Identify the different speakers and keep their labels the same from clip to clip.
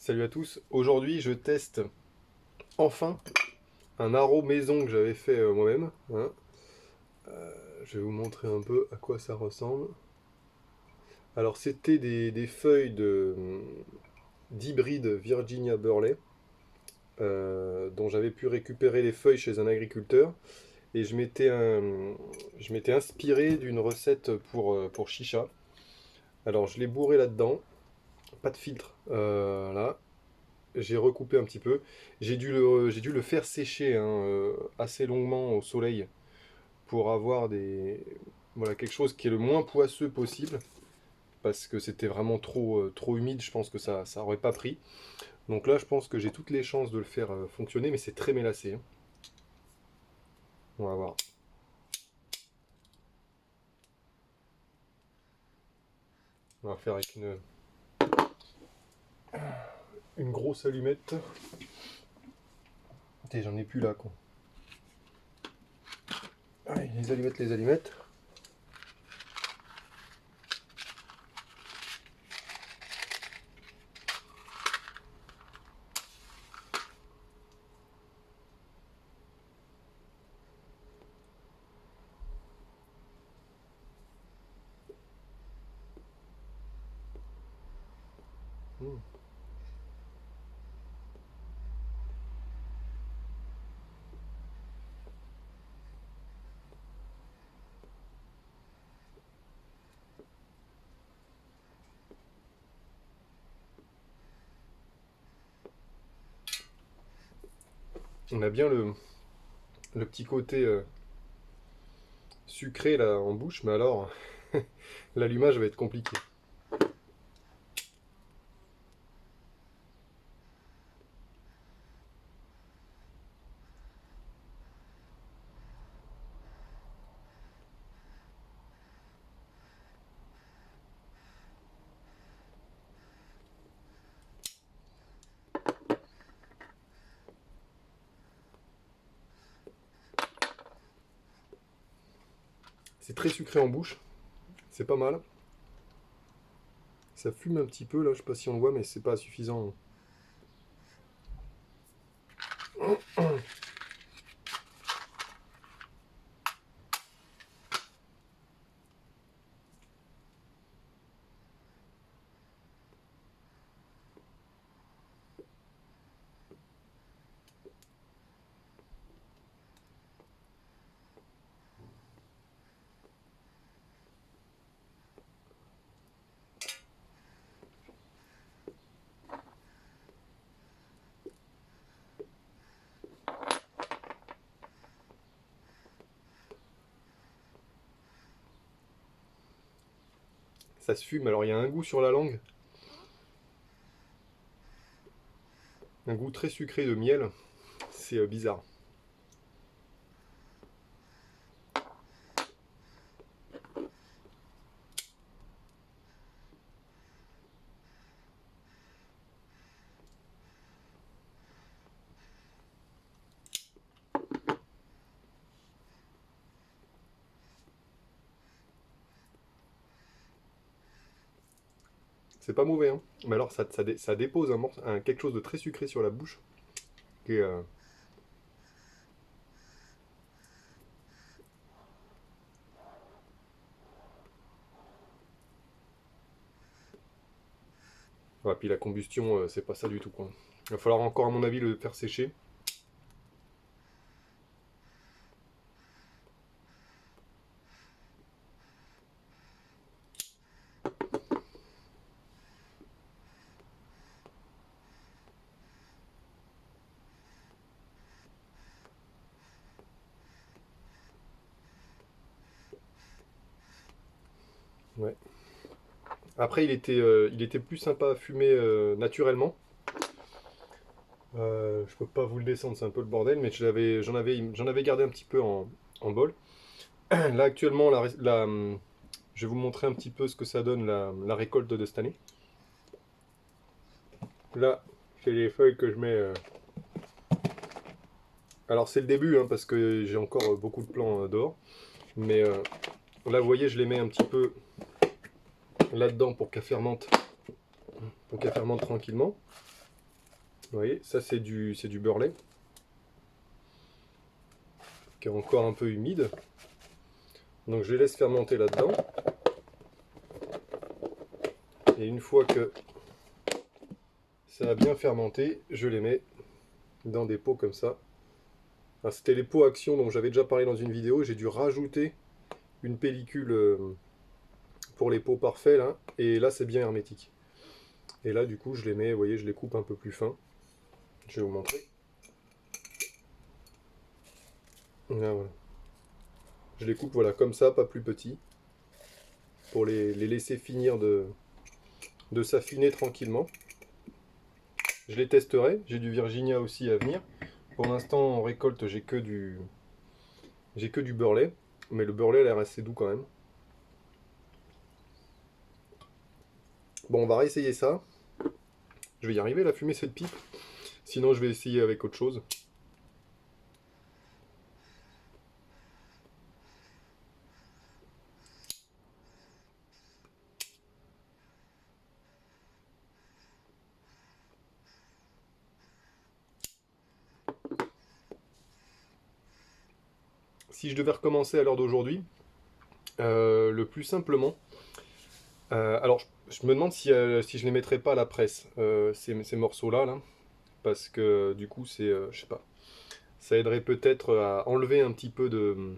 Speaker 1: Salut à tous, aujourd'hui je teste enfin un haro maison que j'avais fait moi-même, hein. Je vais vous montrer un peu à quoi ça ressemble. Alors c'était des feuilles d'hybride Virginia Burley, dont j'avais pu récupérer les feuilles chez un agriculteur, et je m'étais inspiré d'une recette pour chicha. Alors je l'ai bourré là-dedans, pas de filtre, là. J'ai recoupé un petit peu. J'ai dû le faire sécher, hein, assez longuement au soleil pour avoir voilà, quelque chose qui est le moins poisseux possible. Parce que c'était vraiment trop humide, je pense que ça aurait pas pris. Donc là, je pense que j'ai toutes les chances de le faire fonctionner, mais c'est très mélacé, hein. On va voir. On va faire avec une grosse allumette. Putain, j'en ai plus là, quoi. Allez, les allumettes, les allumettes. Hmm. On a bien le petit côté sucré là en bouche, mais alors l'allumage va être compliqué. C'est très sucré en bouche, c'est pas mal. Ça fume un petit peu là, je sais pas si on le voit, mais c'est pas suffisant. Ça se fume, alors il y a un goût sur la langue, un goût très sucré de miel, c'est bizarre. C'est pas mauvais, hein. Mais alors ça dépose quelque chose de très sucré sur la bouche. Qui est, ouais, puis la combustion, c'est pas ça du tout, quoi. Il va falloir encore, à mon avis, le faire sécher. Ouais. Après, il était plus sympa à fumer naturellement. Je peux pas vous le descendre, c'est un peu le bordel, mais j'en avais gardé un petit peu en bol. Là, actuellement, je vais vous montrer un petit peu ce que ça donne la récolte de cette année. Là, c'est les feuilles que je mets. Alors, c'est le début, hein, parce que j'ai encore beaucoup de plants dehors. Mais là, vous voyez, je les mets un petit peu là-dedans pour qu'elles fermentent tranquillement. Vous voyez, ça c'est du beurre lait qui est encore un peu humide. Donc je les laisse fermenter là-dedans. Et une fois que ça a bien fermenté, je les mets dans des pots comme ça. C'était les pots Action dont j'avais déjà parlé dans une vidéo. J'ai dû rajouter une pellicule pour les pots parfaits là. Et là c'est bien hermétique. Et là du coup je les mets, vous voyez, je les coupe un peu plus fin. Je vais vous montrer. Là, voilà. Je les coupe voilà, comme ça, pas plus petits. Pour les laisser finir de s'affiner tranquillement. Je les testerai. J'ai du Virginia aussi à venir. Pour l'instant en récolte j'ai que du beurre lait. Mais le beurre lait a l'air assez doux quand même. Bon, on va réessayer ça. Je vais y arriver, la fumer cette pipe. Sinon, je vais essayer avec autre chose. Si je devais recommencer à l'heure d'aujourd'hui, le plus simplement, alors je me demande si je les mettrais pas à la presse, ces morceaux-là, là, parce que du coup, je sais pas, ça aiderait peut-être à enlever un petit peu de,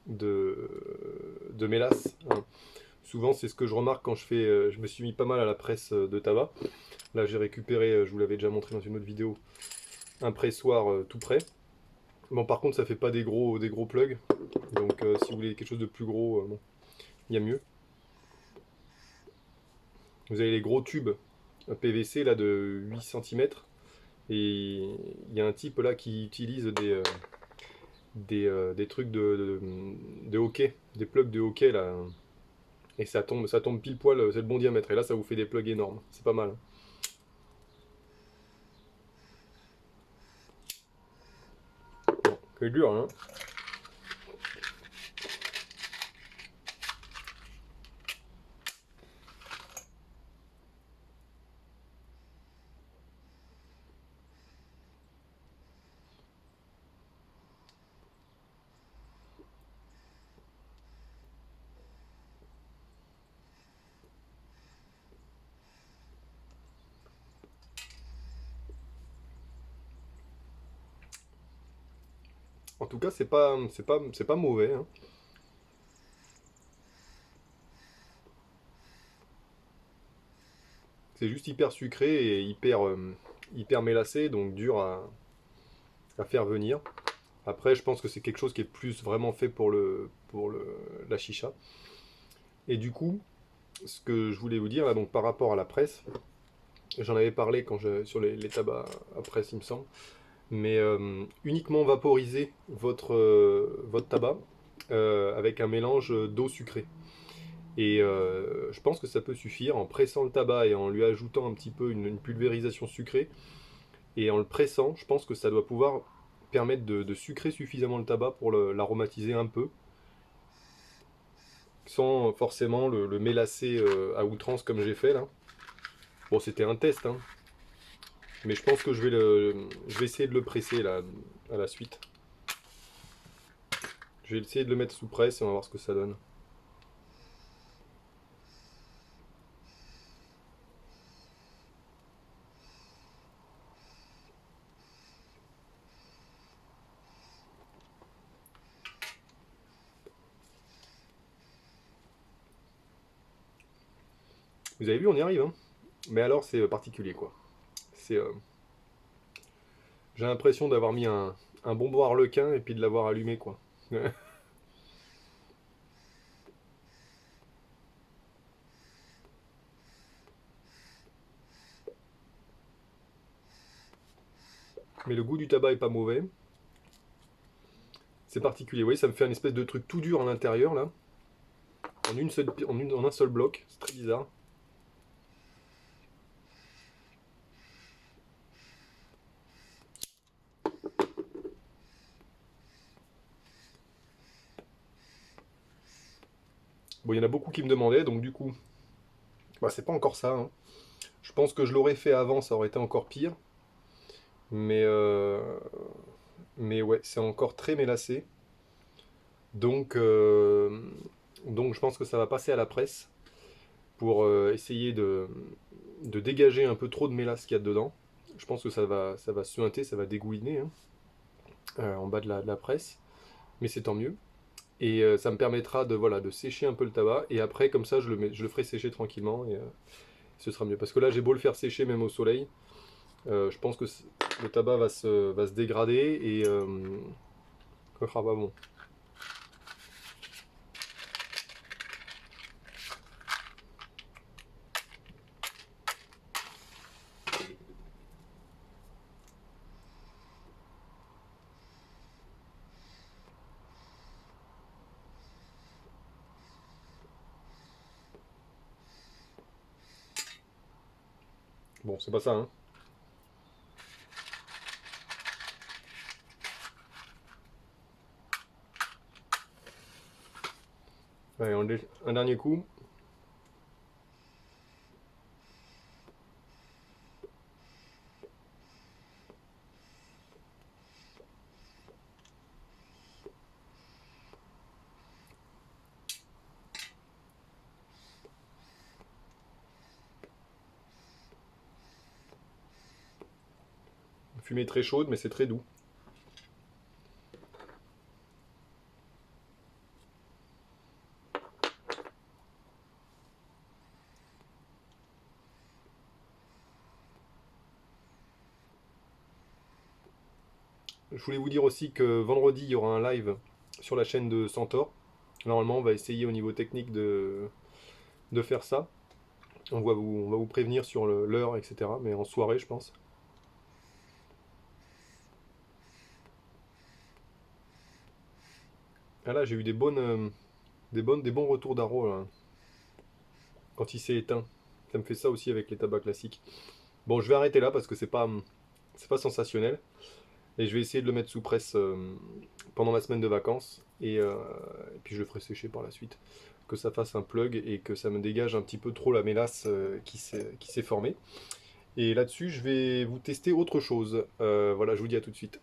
Speaker 1: de mélasse, hein. Souvent, c'est ce que je remarque quand je me suis mis pas mal à la presse de tabac. Là, j'ai récupéré, je vous l'avais déjà montré dans une autre vidéo, un pressoir tout prêt. Bon, par contre, ça fait pas des gros plugs. Donc, si vous voulez quelque chose de plus gros, bon, il y a mieux. Vous avez les gros tubes PVC là de 8 cm. Et il y a un type là qui utilise des trucs de hockey, des plugs de hockey là. Et ça tombe pile poil, c'est le bon diamètre. Et là, ça vous fait des plugs énormes. C'est pas mal. Bon, c'est dur, hein. En tout cas, c'est pas mauvais, hein. C'est juste hyper sucré et hyper mélacé, donc dur à faire venir. Après, je pense que c'est quelque chose qui est plus vraiment fait la chicha. Et du coup, ce que je voulais vous dire là, donc par rapport à la presse, j'en avais parlé sur les tabacs à presse, il me semble, mais uniquement vaporiser votre tabac avec un mélange d'eau sucrée. Et je pense que ça peut suffire en pressant le tabac et en lui ajoutant un petit peu une pulvérisation sucrée. Et en le pressant, je pense que ça doit pouvoir permettre de sucrer suffisamment le tabac pour l'aromatiser un peu, sans forcément le mélasser à outrance comme j'ai fait là. Bon, c'était un test, hein, mais je pense que je vais essayer de le presser là, à la suite. Je vais essayer de le mettre sous presse et on va voir ce que ça donne. Vous avez vu, on y arrive, hein. Mais alors, c'est particulier, quoi. C'est, j'ai l'impression d'avoir mis un bonbon harlequin et puis de l'avoir allumé, quoi. Mais le goût du tabac est pas mauvais. C'est particulier. Vous voyez, ça me fait un espèce de truc tout dur à l'intérieur, là. En un seul bloc. C'est très bizarre. Bon, il y en a beaucoup qui me demandaient, donc du coup, bah, c'est pas encore ça, hein. Je pense que je l'aurais fait avant, ça aurait été encore pire. Mais, euh, mais ouais, c'est encore très mélacé. Donc, euh, donc je pense que ça va passer à la presse pour essayer de dégager un peu trop de mélasse qu'il y a dedans. Je pense que ça va suinter, ça va dégouliner hein, en bas de la presse, mais c'est tant mieux. Et ça me permettra de, voilà, de sécher un peu le tabac. Et après, comme ça, je le ferai sécher tranquillement et ce sera mieux. Parce que là, j'ai beau le faire sécher même au soleil, je pense que le tabac va se dégrader et ah bah bon. Bon, c'est pas ça, hein. Allez, un dernier coup. Fumée très chaude, mais c'est très doux. Je voulais vous dire aussi que vendredi, il y aura un live sur la chaîne de Centaure. Normalement, on va essayer au niveau technique de faire ça. On va vous prévenir sur l'heure, etc. Mais en soirée, je pense. Ah là, j'ai eu des bons retours d'Aro là, quand il s'est éteint. Ça me fait ça aussi avec les tabacs classiques. Bon, je vais arrêter là parce que c'est pas sensationnel. Et je vais essayer de le mettre sous presse pendant ma semaine de vacances. Et puis je le ferai sécher par la suite. Que ça fasse un plug et que ça me dégage un petit peu trop la mélasse qui s'est formée. Et là-dessus, je vais vous tester autre chose. Voilà, je vous dis à tout de suite.